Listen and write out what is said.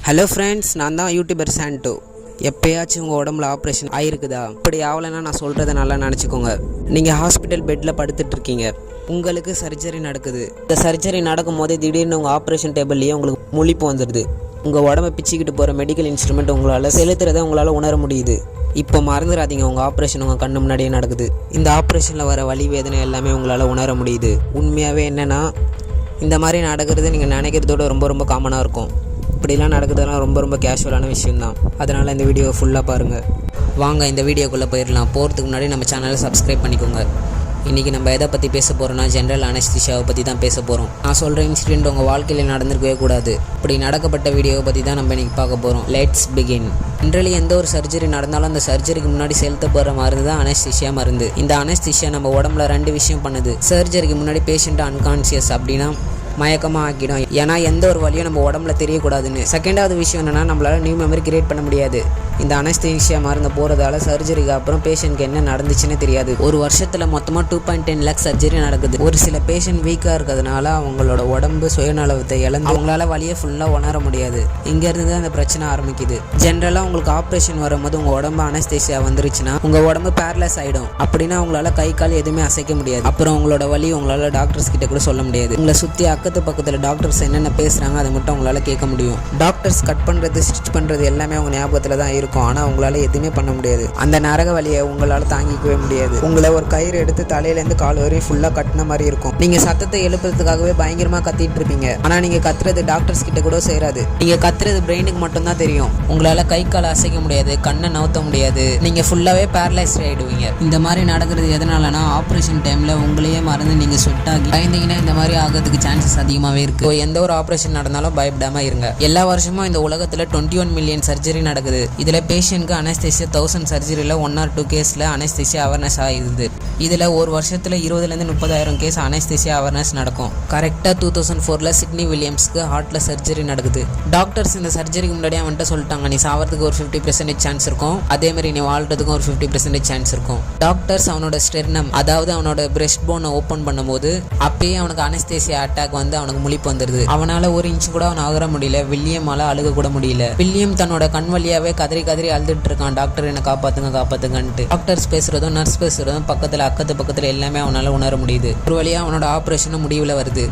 Hello friends, நான் தான் YouTuber Sandow. எப்போயாச்சும் உங்கள் உடம்புல ஆப்ரேஷன் ஆகிருக்குதா? இப்படி ஆகலைன்னா நான் சொல்கிறத நல்லா நினச்சிக்கோங்க. நீங்கள் ஹாஸ்பிட்டல் பெட்டில் படுத்துட்ருக்கீங்க, உங்களுக்கு சர்ஜரி நடக்குது. இந்த சர்ஜரி நடக்கும் போதே திடீர்னு உங்கள் ஆப்ரேஷன் டேபிள்லேயே உங்களுக்கு முழிப்பு வந்துடுது. உங்கள் உடம்பை பிச்சுக்கிட்டு போகிற மெடிக்கல் இன்ஸ்ட்ருமெண்ட் உங்களால் செலுத்துறதை உங்களால் உணர முடியுது. இப்போ மறந்துடாதீங்க, உங்கள் ஆப்ரேஷன் உங்கள் கண்ணு முன்னாடியே நடக்குது. இந்த ஆப்ரேஷனில் வர வலி வேதனை எல்லாமே உங்களால் உணர முடியுது. உண்மையாகவே என்னென்னா, இந்த மாதிரி நடக்கிறது நீங்கள் நினைக்கிறதோட ரொம்ப ரொம்ப காமனாக இருக்கும். இப்படிலாம் நடக்குதுலாம் ரொம்ப கேஷுவலான விஷயம்தான். அதனால் இந்த வீடியோ ஃபுல்லாக பாருங்கள். வாங்க இந்த வீடியோக்குள்ளே போயிடலாம். போகிறதுக்கு முன்னாடி நம்ம சேனலை சப்ஸ்கிரைப் பண்ணிக்கோங்க. இன்றைக்கி நம்ம எதை பற்றி பேச போகிறோன்னா, ஜென்ரல் அனஸ்தீசியாவை பற்றி தான் பேச போகிறோம். நான் சொல்கிற இன்சிடென்ட் உங்கள் வாழ்க்கையில் நடந்திருக்கவே கூடாது. இப்படி நடக்கப்பட்ட வீடியோவை பற்றி தான் நம்ம இன்றைக்கி பார்க்க போகிறோம். Let's begin. ஜென்ரலி எந்த ஒரு சர்ஜரி நடந்தாலும் அந்த சர்ஜரிக்கு முன்னாடி செலுத்த போகிற மருந்து தான் அனஸ்தீசியா மருந்து. இந்த அனஸ்தீசியா நம்ம உடம்புல 2 விஷயம் பண்ணுது. சர்ஜரிக்கு முன்னாடி பேஷண்ட்டு அன்கான்சியஸ், அப்படின்னா மயக்கமாக ஆக்கிடும். ஏன்னா எந்த ஒரு வழியும் நம்ம உடம்புல தெரியக்கூடாதுன்னு. செகண்டாவது விஷயம் என்னென்னா, நம்மளால் நியூ மெமரி கிரியேட் பண்ண முடியாது. இந்த அனஸ்தீசியா மருந்து போகிறதால சர்ஜரிக்கு அப்புறம் பேஷண்ட்க்கு என்ன நடந்துச்சுன்னு தெரியாது. ஒரு வருஷத்தில் மொத்தமாக 2.10 lakhs சர்ஜரி நடக்குது. ஒரு சில பேஷண்ட் வீக்காக இருக்கிறதுனால அவங்களோட உடம்பு சுயநலத்தை இழந்து அவங்களால வழியை ஃபுல்லாக உணர முடியாது. இங்கேருந்து தான் அந்த பிரச்சனை ஆரம்பிக்குது. ஜென்ரலாக உங்களுக்கு ஆப்ரேஷன் வரும்போது உங்கள் உடம்பு அனஸ்தீசியா வந்துருச்சுன்னா உங்கள் உடம்பு பேரலைஸ் ஆகிடும். அப்படின்னா உங்களால் கை கால் எதுவுமே அசைக்க முடியாது. அப்புறம் உங்களோட வலி உங்களால் டாக்டர்ஸ் கிட்ட கூட சொல்ல முடியாது. உங்களை சுற்றி பக்கத்தில் டாக்டர்ஸ் என்னென்ன பேசுகிறாங்க அதை மட்டும் உங்களால் கேட்க முடியும். டாக்டர்ஸ் கட் பண்ணுறது, ஸ்டிச் பண்ணுறது எல்லாமே உங்கள் ஞாபகத்தில் தான் இருக்கும். ஆனால் உங்களால் எதுவுமே பண்ண முடியாது. அந்த நரக வலியை உங்களால் தாங்கிக்கவே முடியாது. உங்களை ஒரு கயிறு எடுத்து தலையிலேருந்து கால் வரையும் ஃபுல்லாக கட்டின மாதிரி இருக்கும். நீங்கள் சத்தத்தை எழுப்புறதுக்காகவே பயங்கரமாக கத்திட்டு இருப்பீங்க. ஆனால் நீங்கள் கத்துறது டாக்டர்ஸ் கிட்ட கூட சேராது. நீங்கள் கத்துறது பிரெயினுக்கு மட்டும்தான் தெரியும். உங்களால் கை கால் அசைக்க முடியாது, கண்ணை நவுத்த முடியாது. நீங்கள் ஃபுல்லாகவே பேரலைஸ்ட் ஆகிடுவீங்க. இந்த மாதிரி நடக்கிறது எதனாலனா, ஆப்ரேஷன் டைமில் உங்களையே மறந்து நீங்கள் ஸ்வெட் ஆகி பயந்தீங்கன்னா இந்த மாதிரி ஆகிறதுக்கு சான்சஸ் அதிகமாகவே இருக்கு. எந்த ஒரு ஆப்ரேஷன் நடந்தாலும் பயப்படாம இருங்க. எல்லா வருஷமும் இந்த உலகத்தில் 21 மில்லியன் சர்ஜரி நடக்குது. இதில் பேஷண்ட்க்கு அனஸ்தீசியா 1000 சர்ஜரியில் 1 or 2 கேஸில் அனஸ்தீசியா அவேர்னஸ் ஆகிடுது. இதில் ஒரு வருஷத்தில் 20,000 to 30,000 கேஸ் அனஸ்தீசியா அவேர்னஸ் நடக்கும். கரெக்டாக 2004 சிட்னி வில்லியம்ஸ்க்கு ஹார்ட்டில் சர்ஜரி நடக்குது. டாக்டர்ஸ் இந்த சர்ஜரிக்கு முன்னாடியே அவன்கிட்ட சொல்லிட்டாங்க, நீ சாவறதுக்கு ஒரு 50% சான்ஸ் இருக்கும், அதே மாதிரி நீ வாழ்றதுக்கும் ஒரு 50% சான்ஸ் இருக்கும். டாக்டர்ஸ் அவனோட ஸ்டெர்னம், அதாவது அவனோட பிரெஸ்ட் போனை ஓப்பன் பண்ணும்போது அப்பயே அவனுக்கு அனஸ்தீசியா அட்டாக் வந்து அவனுக்கு முழிப்பு வந்துருது. அவனால 1 inch கூட அவன் அகர முடியல. வில்லியமால அழுக கூட முடியல. வில்லியம் தன்னோட கண் வழியாவே கதறி அழுதுட்டு இருக்கான், டாக்டர் என்ன காப்பாத்துங்கன்ட்டு. டாக்டர்ஸ் பேசுறதும் நர்ஸ் பேசுறதும் பக்கத்துல எல்லாமே அவனால உணர முடியுது. ஒரு வழியா அவனோட ஆபரேஷன் முடிவுல வருது.